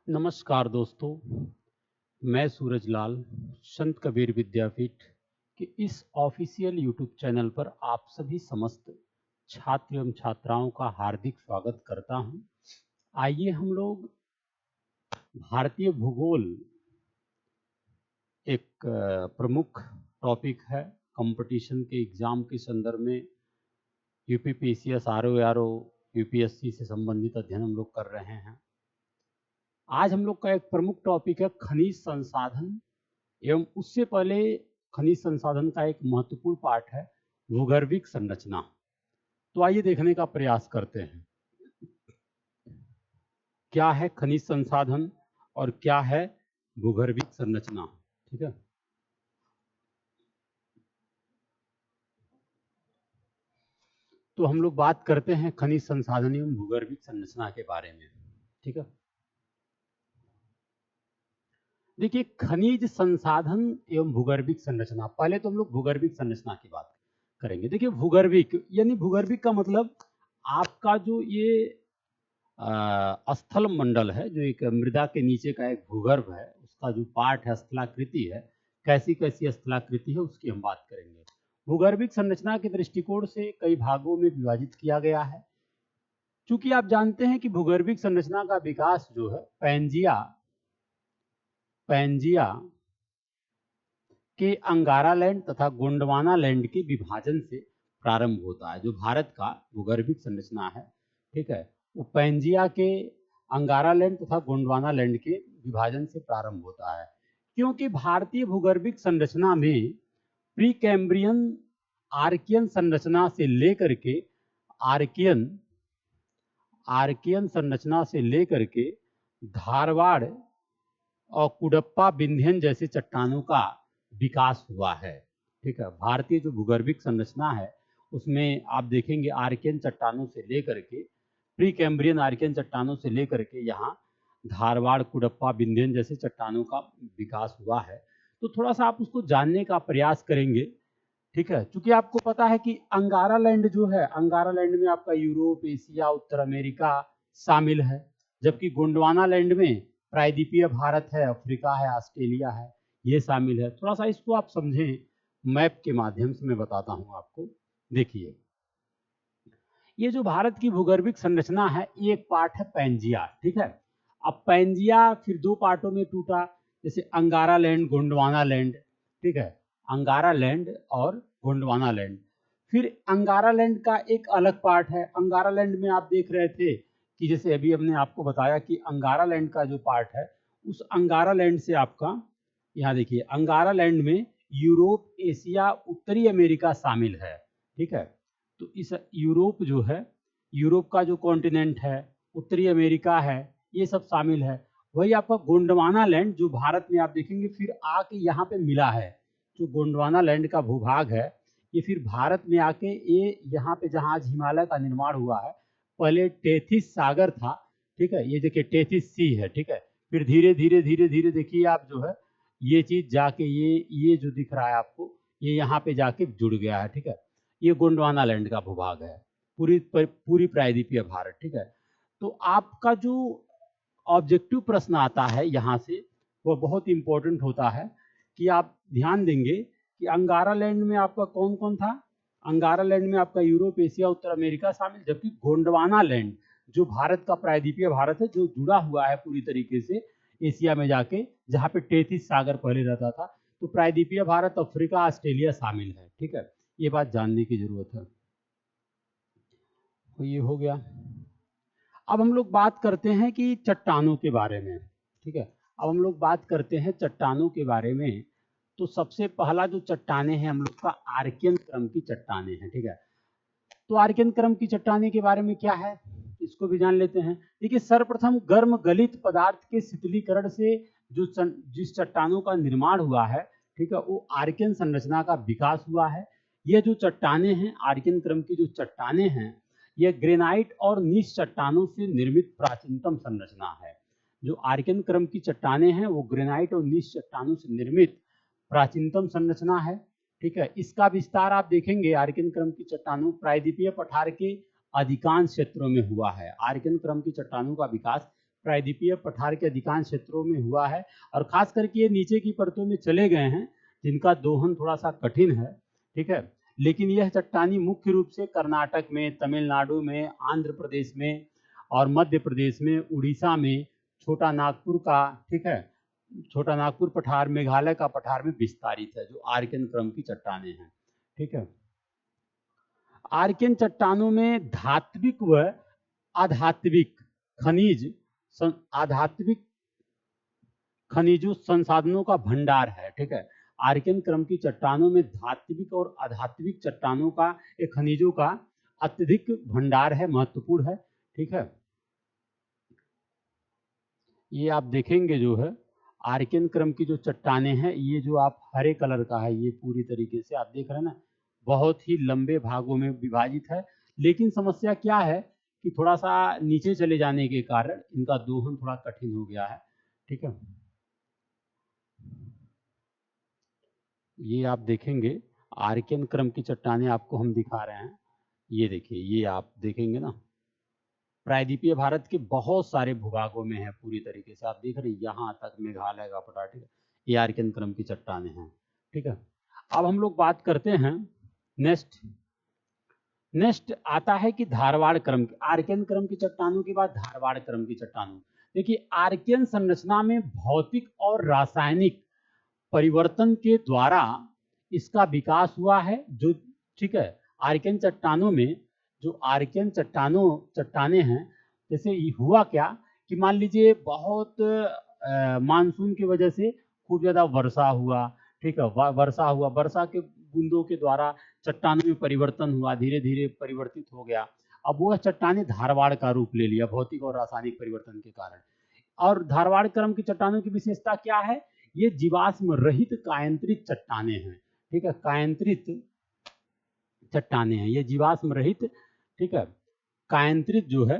नमस्कार दोस्तों, मैं सूरज लाल संत कबीर विद्यापीठ के इस ऑफिशियल यूट्यूब चैनल पर आप सभी समस्त छात्र एवं छात्राओं का हार्दिक स्वागत करता हूं। आइए हम लोग भारतीय भूगोल एक प्रमुख टॉपिक है। कंपटीशन के एग्जाम के संदर्भ में यूपीपीसीएस, आरओ, यूपीएससी से संबंधित अध्ययन हम लोग कर रहे हैं। आज हम लोग का एक प्रमुख टॉपिक है खनिज संसाधन, एवं उससे पहले खनिज संसाधन का एक महत्वपूर्ण पार्ट है भूगर्भिक संरचना। तो आइए देखने का प्रयास करते हैं क्या है खनिज संसाधन और क्या है भूगर्भिक संरचना। ठीक है, तो हम लोग बात करते हैं खनिज संसाधन एवं भूगर्भिक संरचना के बारे में। ठीक है, देखिए खनिज संसाधन एवं भूगर्भिक संरचना, पहले तो हम लोग भूगर्भिक संरचना की बात करेंगे। देखिए भूगर्भिक यानी भूगर्भिक का मतलब आपका जो ये स्थल मंडल है, जो एक मृदा के नीचे का एक भूगर्भ है, उसका जो पार्ट है, स्थलाकृति है, कैसी कैसी स्थलाकृति है उसकी हम बात करेंगे। भूगर्भिक संरचना के दृष्टिकोण से कई भागों में विभाजित किया गया है। चूंकि आप जानते हैं कि भूगर्भिक संरचना का विकास जो है पैंजिया के अंगारा लैंड तथा गोंडवाना लैंड के विभाजन से प्रारंभ होता है। जो भारत का भूगर्भिक संरचना है, ठीक है, वो पैंजिया के अंगारा लैंड तथा गोंडवाना लैंड के विभाजन से प्रारंभ होता है। क्योंकि भारतीय भूगर्भिक संरचना में प्री कैम्ब्रियन आर्कियन संरचना से लेकर के आर्कियन संरचना से लेकर के धारवाड़ और कुडप्पा विंध्यन जैसे चट्टानों का विकास हुआ है। ठीक है, भारतीय जो भूगर्भिक संरचना है उसमें आप देखेंगे आर्कियन चट्टानों से लेकर के प्री कैम्ब्रियन आर्कियन चट्टानों से लेकर के यहाँ धारवाड़, कुडप्पा, विंध्यन जैसे चट्टानों का विकास हुआ है। तो थोड़ा सा आप उसको जानने का प्रयास करेंगे। ठीक है, क्योंकि आपको पता है कि अंगारा लैंड जो है, अंगारा लैंड में आपका यूरोप, एशिया, उत्तर अमेरिका शामिल है, जबकि गोंडवाना लैंड में प्रायद्वीपीय भारत है, अफ्रीका है, ऑस्ट्रेलिया है, ये शामिल है। थोड़ा सा इसको आप समझें, मैप के माध्यम से मैं बताता हूं आपको। देखिए ये जो भारत की भूगर्भिक संरचना है, ये एक पार्ट है पैंजिया। ठीक है, अब पैंजिया फिर दो पार्टों में टूटा, जैसे अंगारा लैंड, गोंडवाना लैंड। ठीक है, अंगारा लैंड और गोंडवाना लैंड। फिर अंगारा लैंड का एक अलग पार्ट है। अंगारा लैंड में आप देख रहे थे कि जैसे अभी हमने आपको बताया कि अंगारा लैंड का जो पार्ट है, उस अंगारा लैंड से आपका यहाँ देखिए अंगारा लैंड में यूरोप, एशिया, उत्तरी अमेरिका शामिल है। ठीक है, तो इस यूरोप जो है, यूरोप का जो कॉन्टिनेंट है, उत्तरी अमेरिका है, ये सब शामिल है। वही आपका गोंडवाना लैंड जो भारत में आप देखेंगे फिर आके यहाँ पे मिला है। जो गोंडवाना लैंड का भूभाग है, ये फिर भारत में आके ये यहाँ पे जहाँ आज हिमालय का निर्माण हुआ है, पहले टेथिस सागर था। ठीक है, ये देखिए टेथिस सी है। ठीक है, फिर धीरे धीरे धीरे धीरे देखिए आप जो है ये चीज जाके ये जो दिख रहा है आपको, ये यहाँ पे जाके जुड़ गया है। ठीक है, ये गोंडवाना लैंड का भूभाग है, पूरी प्रायद्वीपीय भारत। ठीक है, तो आपका जो ऑब्जेक्टिव प्रश्न आता है यहाँ से, वो बहुत इंपॉर्टेंट होता है कि आप ध्यान देंगे कि अंगारा लैंड में आपका कौन कौन था। अंगारा लैंड में आपका यूरोप, एशिया, उत्तर अमेरिका शामिल, जबकि गोंडवाना लैंड जो भारत का प्रायद्वीपीय भारत है, जो जुड़ा हुआ है पूरी तरीके से एशिया में जाके, जहाँ पे टेथिस सागर पहले रहता था। तो प्रायद्वीपीय भारत, अफ्रीका, ऑस्ट्रेलिया शामिल है। ठीक है, ये बात जानने की जरूरत है। तो ये हो गया। अब हम लोग बात करते हैं कि चट्टानों के बारे में। ठीक है, अब हम लोग बात करते हैं चट्टानों के बारे में। तो सबसे पहला जो चट्टाने हैं हम लोग का आर्कियन क्रम की चट्टाने हैं। ठीक है, तो आर्कियन क्रम की चट्टाने के बारे में क्या है, इसको भी जान लेते हैं। देखिए सर्वप्रथम गर्म गलित पदार्थ के शीतलीकरण से जो जिस चट्टानों का निर्माण हुआ है, ठीक है, वो आर्कियन संरचना का विकास हुआ है। ये जो चट्टाने हैं, आर्कियन क्रम की जो चट्टाने हैं, ये ग्रेनाइट और नीच चट्टानों से निर्मित प्राचीनतम संरचना है। जो आर्कियन क्रम की चट्टाने हैं वो ग्रेनाइट और नीच चट्टानों से निर्मित प्राचीनतम संरचना है। ठीक है, इसका विस्तार आप देखेंगे आर्कियन क्रम की चट्टानों प्रायद्वीपीय पठार के अधिकांश क्षेत्रों में हुआ है। आर्कियन क्रम की चट्टानों का विकास प्रायद्वीपीय पठार के अधिकांश क्षेत्रों में हुआ है, और खास करके ये नीचे की परतों में चले गए हैं जिनका दोहन थोड़ा सा कठिन है, ठीक है। लेकिन यह चट्टानी मुख्य रूप से कर्नाटक में, तमिलनाडु में, आंध्र प्रदेश में और मध्य प्रदेश में, उड़ीसा में, छोटा नागपुर का, ठीक है, छोटा नागपुर पठार, मेघालय का पठार में विस्तारित है, जो आर्कियन क्रम की चट्टानें हैं, ठीक है। आर्कियन चट्टानों में धात्विक व आधात्विक खनिज आधात्विक खनिजों संसाधनों का भंडार है, ठीक है। आर्कियन क्रम की चट्टानों में धात्विक और आधात्विक चट्टानों का, एक खनिजों का अत्यधिक भंडार है, महत्वपूर्ण है, ठीक है। ये आप देखेंगे जो है आर्कियन क्रम की जो चट्टानें हैं, ये जो आप हरे कलर का है, ये पूरी तरीके से आप देख रहे हैं ना, बहुत ही लंबे भागों में विभाजित है। लेकिन समस्या क्या है कि थोड़ा सा नीचे चले जाने के कारण इनका दोहन थोड़ा कठिन हो गया है, ठीक है। ये आप देखेंगे आर्कियन क्रम की चट्टानें आपको हम दिखा रहे हैं, ये देखिए, ये आप देखेंगे ना, प्रायद्वीपीय भारत के बहुत सारे भूभागों में है, पूरी तरीके से आप देख रहे हैं, यहाँ तक मेघालय का पठार, ठीक है, ये आर्कियन क्रम की चट्टानें हैं, ठीक है। अब हम लोग बात करते हैं नेक्स्ट आता है कि धारवाड़ क्रम की, आर्कियन क्रम की चट्टानों के बाद धारवाड़ क्रम की चट्टानों। देखिए, आर्कियन संरचना में भौतिक और रासायनिक परिवर्तन के द्वारा इसका विकास हुआ है, जो, ठीक है। आर्कियन चट्टानों में जो आर्कियन चट्टानें हैं, जैसे हुआ क्या कि मान लीजिए बहुत मानसून की वजह से खूब ज़्यादा वर्षा हुआ, ठीक है, वर्षा के बूंदों के द्वारा चट्टानों में परिवर्तन हुआ, धीरे धीरे परिवर्तित हो गया। अब वह चट्टानें धारवाड़ का रूप ले लिया भौतिक और रासायनिक परिवर्तन के कारण। और धारवाड़ क्रम की चट्टानों की विशेषता क्या है? ये जीवाश्म रहित कायंत्रित चट्टानें हैं, ठीक है, कायंत्रित चट्टानें हैं, ये जीवाश्म रहित, ठीक है, कायंत्रित जो है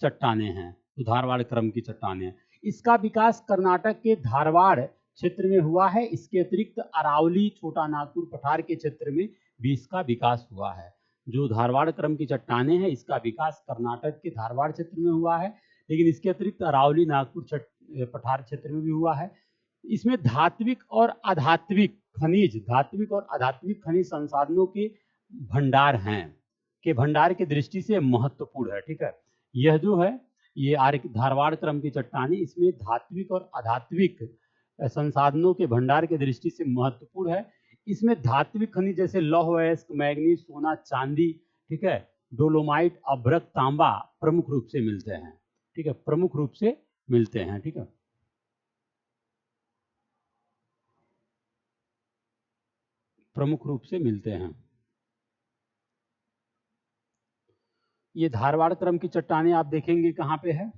चट्टानें हैं, तो धारवाड़ क्रम की चट्टानें हैं। इसका विकास कर्नाटक के धारवाड़ क्षेत्र में हुआ है। इसके अतिरिक्त अरावली, छोटा नागपुर पठार के क्षेत्र में भी इसका विकास हुआ है। जो धारवाड़ क्रम की चट्टानें हैं, इसका विकास कर्नाटक के धारवाड़ क्षेत्र में हुआ है, लेकिन इसके अतिरिक्त अरावली, नागपुर पठार क्षेत्र में भी हुआ है। इसमें धात्विक और आधात्विक खनिज संसाधनों के भंडार हैं, के भंडार की दृष्टि से महत्वपूर्ण है, ठीक है। यह जो है ये धारवाड़ क्रम की चट्टानें, इसमें धात्विक और आधात्विक संसाधनों के भंडार की दृष्टि से महत्वपूर्ण है। इसमें धात्विक खनिज जैसे लौह अयस्क, मैग्नीज, सोना, चांदी, ठीक है, डोलोमाइट, अभ्रक, तांबा प्रमुख रूप से मिलते हैं, ठीक है, प्रमुख रूप से मिलते हैं, ठीक है। प्रमुख रूप से मिलते हैं। ये धारवाड़ क्रम की चट्टानें आप देखेंगे कहाँ पे है,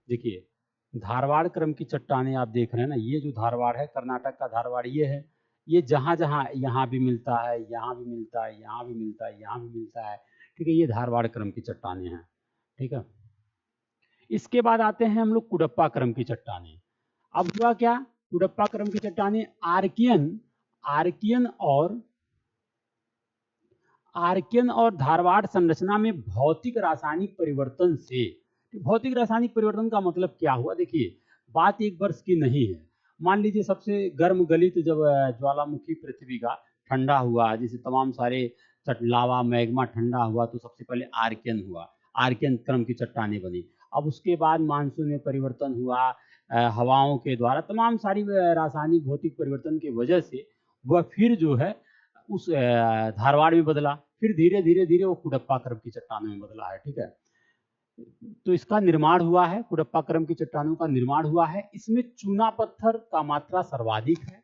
देखिए धारवाड़ क्रम की चट्टानें आप देख रहे हैं ना, ये जो धारवाड़ है, कर्नाटक का धारवाड़ ये है। ये जहाँ जहाँ यहाँ भी मिलता है, यहाँ भी मिलता है, यहाँ भी मिलता है, यहाँ भी मिलता है, ठीक है, ये धारवाड़ क्रम की चट्टानें हैं, ठीक है। इसके बाद आते हैं हम लोग कुडप्पा क्रम की चट्टानें। अब हुआ क्या, कुडप्पा क्रम की चट्टानें आर्कियन और धारवाड़ संरचना में भौतिक रासायनिक परिवर्तन से, भौतिक रासायनिक परिवर्तन का मतलब क्या हुआ, देखिए बात एक वर्ष की नहीं है। मान लीजिए सबसे गर्म गलित जब ज्वालामुखी पृथ्वी का ठंडा हुआ, जैसे तमाम सारे लावा मैग्मा ठंडा हुआ, तो सबसे पहले आर्कियन हुआ, आर्कियन क्रम की चट्टानें बनी। अब उसके बाद मानसून में परिवर्तन हुआ, हवाओं के द्वारा तमाम सारी रासायनिक भौतिक परिवर्तन की वजह से वह फिर जो है उस धारवाड़ में बदला, फिर धीरे धीरे वो कुडप्पा क्रम की चट्टानों में बदला है, ठीक है। तो इसका निर्माण हुआ है, कुडप्पा क्रम की चट्टानों का निर्माण हुआ है। इसमें चूना पत्थर का मात्रा सर्वाधिक है,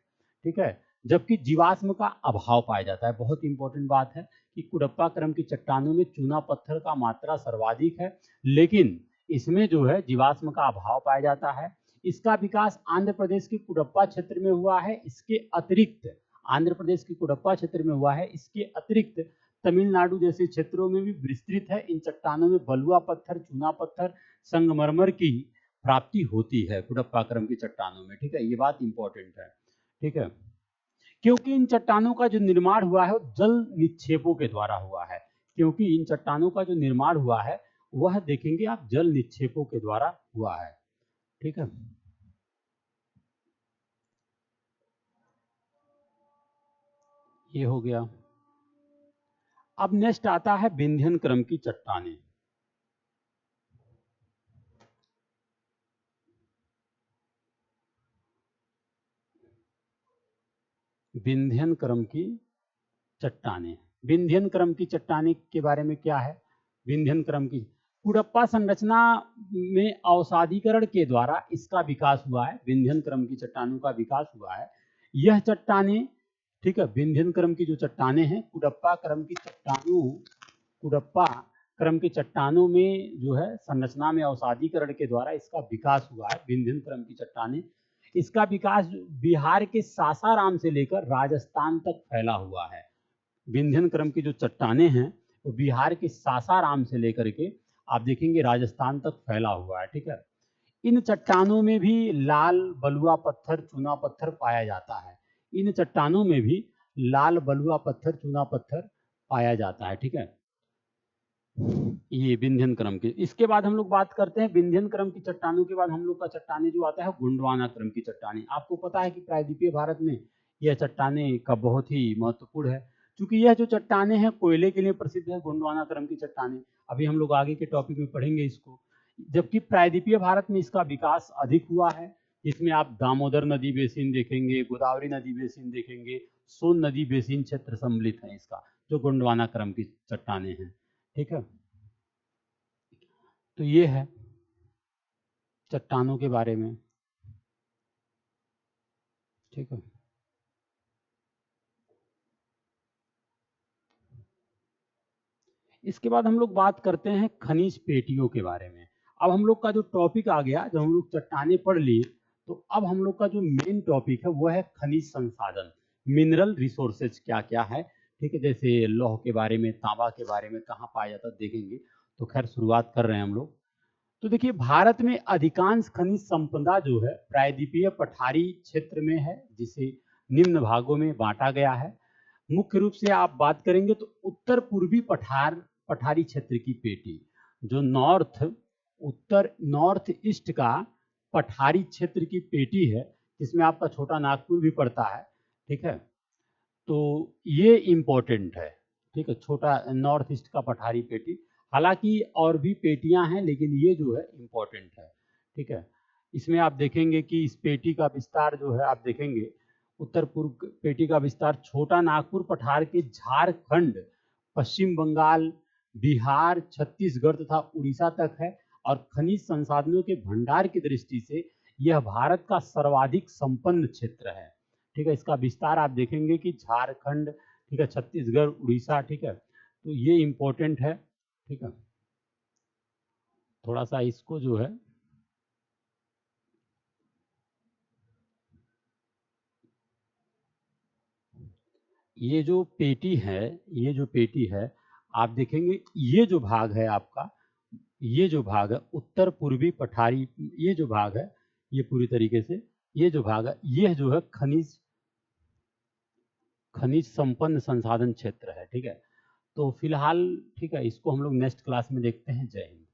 ठीक है, जबकि जीवाश्म का अभाव पाया जाता है। बहुत इंपॉर्टेंट बात है कि कुडप्पा क्रम की चट्टानों में चूना पत्थर का मात्रा सर्वाधिक है, लेकिन इसमें जो है जीवाश्म का अभाव पाया जाता है। इसका विकास आंध्र प्रदेश के कुडप्पा क्षेत्र में हुआ है। इसके अतिरिक्त आंध्र प्रदेश के कुडप्पा क्षेत्र में हुआ है, इसके अतिरिक्त तमिलनाडु जैसे क्षेत्रों में भी विस्तृत है। इन चट्टानों में बलुआ पत्थर, चूना पत्थर, संगमरमर की प्राप्ति होती है कुडप्पा क्रम की चट्टानों में, ठीक है, ये बात इंपॉर्टेंट है, ठीक है। क्योंकि इन चट्टानों का जो निर्माण हुआ है वो जल निक्षेपों के द्वारा हुआ है, क्योंकि इन चट्टानों का जो निर्माण हुआ है वह देखेंगे आप जल निक्षेपों के द्वारा हुआ है, ठीक है। ये हो गया। अब नेक्स्ट आता है विंध्यन क्रम की चट्टानें। विंध्यन क्रम की चट्टानें। विंध्यन क्रम की चट्टानें के बारे में क्या है? विंध्यन क्रम की कुडप्पा संरचना में अवसादीकरण के द्वारा इसका विकास हुआ है। विंध्यन क्रम की चट्टानों का विकास हुआ है। यह चट्टानें, ठीक है, विंध्यन क्रम की जो चट्टानें हैं, कुडप्पा क्रम की चट्टानों में जो है संरचना में अवसादीकरण के द्वारा इसका विकास हुआ है। विंध्यन क्रम की चट्टानें, इसका विकास बिहार के सासाराम से लेकर राजस्थान तक फैला हुआ है। विंध्यन क्रम की जो चट्टानें हैं वो बिहार के सासाराम से लेकर के आप देखेंगे राजस्थान तक फैला हुआ है। ठीक है। इन चट्टानों में भी लाल बलुआ पत्थर, चूना पत्थर पाया जाता है। इन चट्टानों में भी लाल बलुआ पत्थर, चूना पत्थर पाया जाता है। ठीक है, ये विंध्यन क्रम की। इसके बाद हम लोग बात करते हैं विंध्यन क्रम की चट्टानों के बाद हम लोग का चट्टानें जो आता है गोंडवाना क्रम की चट्टानें। आपको पता है कि प्रायद्वीपीय भारत में यह चट्टानें का बहुत ही महत्वपूर्ण है, क्योंकि यह जो चट्टानें हैं कोयले के लिए प्रसिद्ध है। गोंडवाना क्रम की चट्टानें अभी हम लोग आगे के टॉपिक में पढ़ेंगे इसको। जबकि प्रायद्वीपीय भारत में इसका विकास अधिक हुआ है, जिसमें आप दामोदर नदी बेसिन देखेंगे, गोदावरी नदी बेसिन देखेंगे, सोन नदी बेसिन क्षेत्र सम्मिलित है इसका, जो गोंडवाना क्रम की चट्टानें हैं। ठीक है, तो ये है चट्टानों के बारे में। ठीक है, इसके बाद हम लोग बात करते हैं खनिज पेटियों के बारे में। अब हम लोग का जो टॉपिक आ गया, जब हम लोग चट्टानें पढ़ लिए, तो अब हम लोग का जो मेन टॉपिक है वो है खनिज संसाधन, मिनरल रिसोर्सेज क्या क्या है। ठीक है, जैसे लौह के बारे में, तांबा के बारे में, कहाँ पाया जाता है देखेंगे। तो खैर शुरुआत कर रहे हैं हम लोग। तो देखिए, भारत में अधिकांश खनिज संपदा जो है प्रायद्वीपीय पठारी क्षेत्र में है, जिसे निम्न भागों में बांटा गया है। मुख्य रूप से आप बात करेंगे तो उत्तर पूर्वी पठारी क्षेत्र की पेटी, जो नॉर्थ ईस्ट का पठारी क्षेत्र की पेटी है, जिसमें आपका छोटा नागपुर भी पड़ता है। ठीक है, तो ये इम्पोर्टेंट है। ठीक है, छोटा नॉर्थ ईस्ट का पठारी पेटी। हालांकि और भी पेटियां हैं, लेकिन ये जो है इम्पोर्टेंट है। ठीक है, इसमें आप देखेंगे कि इस पेटी का विस्तार जो है, आप देखेंगे उत्तर पूर्व पेटी का विस्तार छोटा नागपुर पठार के झारखंड, पश्चिम बंगाल, बिहार, छत्तीसगढ़ तथा उड़ीसा तक है। और खनिज संसाधनों के भंडार की दृष्टि से यह भारत का सर्वाधिक संपन्न क्षेत्र है। ठीक है, इसका विस्तार आप देखेंगे कि झारखंड, ठीक है, छत्तीसगढ़, उड़ीसा। ठीक है, तो ये इम्पोर्टेंट है। ठीक है, थोड़ा सा इसको जो है ये जो पेटी है, आप देखेंगे ये जो भाग है आपका, ये जो भाग है उत्तर पूर्वी पठारी, ये जो भाग है, ये पूरी तरीके से ये जो भाग है, ये जो है खनिज संपन्न संसाधन क्षेत्र है। ठीक है, तो फिलहाल ठीक है, इसको हम लोग नेक्स्ट क्लास में देखते हैं। जय हिंद।